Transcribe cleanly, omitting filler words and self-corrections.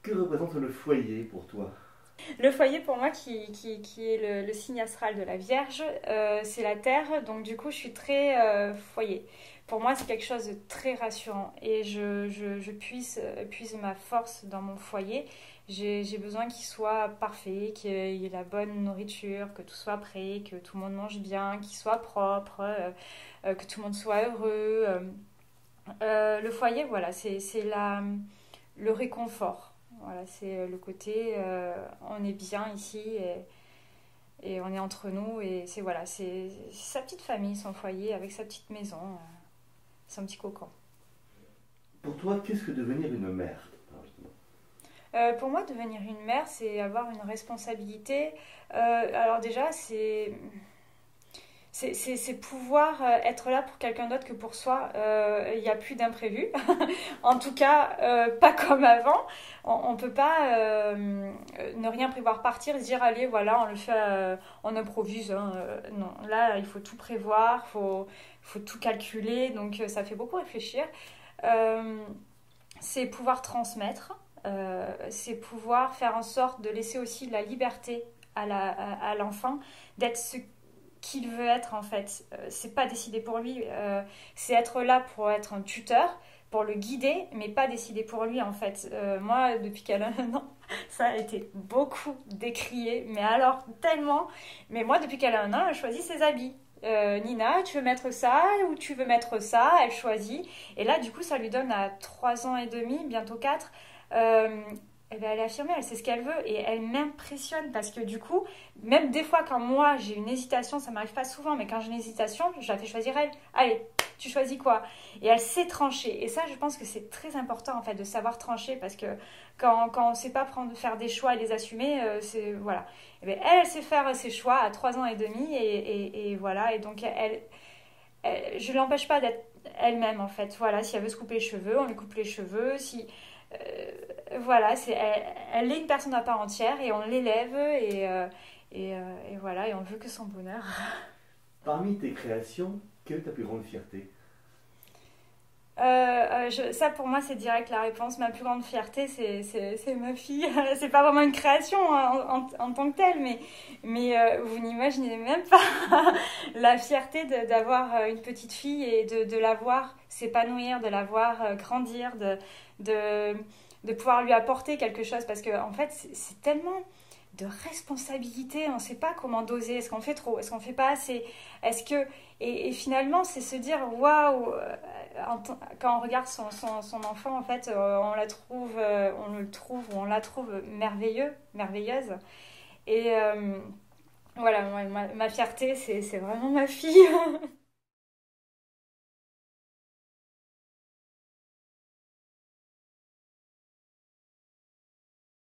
Que représente le foyer pour toi? Le foyer, pour moi, qui est le signe astral de la Vierge, c'est la terre. Donc, du coup, je suis très foyer. Pour moi, c'est quelque chose de très rassurant. Et je puise ma force dans mon foyer. J'ai besoin qu'il soit parfait, qu'il y ait la bonne nourriture, que tout soit prêt, que tout le monde mange bien, qu'il soit propre, que tout le monde soit heureux. Le foyer, voilà, le réconfort. Voilà, c'est le côté on est bien ici et on est entre nous et c'est voilà, c'est sa petite famille, son foyer avec sa petite maison, son petit cocon. Pour toi, qu'est-ce que devenir une mère? Pour moi, devenir une mère, c'est avoir une responsabilité. Alors déjà, c'est pouvoir être là pour quelqu'un d'autre que pour soi. Il n'y a plus d'imprévu. En tout cas, pas comme avant. On ne peut pas ne rien prévoir, partir et se dire allez, voilà, on le fait, on improvise. Hein. Non, là, il faut tout prévoir, faut tout calculer. Donc, ça fait beaucoup réfléchir. Euh, c'est pouvoir transmettre. C'est pouvoir faire en sorte de laisser aussi de la liberté à l'enfant, d'être ce qu'il veut être en fait. C'est pas décider pour lui, c'est être là pour être un tuteur, pour le guider, mais pas décider pour lui en fait. Moi, depuis qu'elle a un an, ça a été beaucoup décrié, mais alors tellement. Mais moi, depuis qu'elle a un an, elle choisit ses habits. Nina, tu veux mettre ça ou tu veux mettre ça, elle choisit. Et là, du coup, ça lui donne à 3 ans et demi, bientôt 4. Euh, elle est affirmée, elle sait ce qu'elle veut et elle m'impressionne parce que du coup, même des fois quand moi j'ai une hésitation, ça m'arrive pas souvent, mais quand j'ai une hésitation, je la fais choisir elle. Allez, tu choisis quoi? Et elle sait trancher. Et ça, je pense que c'est très important en fait de savoir trancher parce que quand on sait pas faire des choix et les assumer, c'est voilà. Et bien, elle sait faire ses choix à 3 ans et demi et voilà. Et donc je l'empêche pas d'être elle-même en fait. Voilà, si elle veut se couper les cheveux, on lui coupe les cheveux. Si voilà, elle est une personne à part entière et on l'élève et voilà, et on veut que son bonheur. Parmi tes créations, quelle est ta plus grande fierté? Ça pour moi c'est direct la réponse. Ma plus grande fierté c'est ma fille. C'est pas vraiment une création en tant que telle, mais vous n'imaginez même pas la fierté d'avoir une petite fille et de la voir s'épanouir, de la voir grandir, de, de pouvoir lui apporter quelque chose parce que en fait c'est tellement de responsabilité, on ne sait pas comment doser, est-ce qu'on fait trop, est-ce qu'on fait pas assez, est-ce que et finalement c'est se dire waouh, quand on regarde son enfant en fait on le trouve ou on la trouve merveilleuse et voilà ma fierté c'est vraiment ma fille.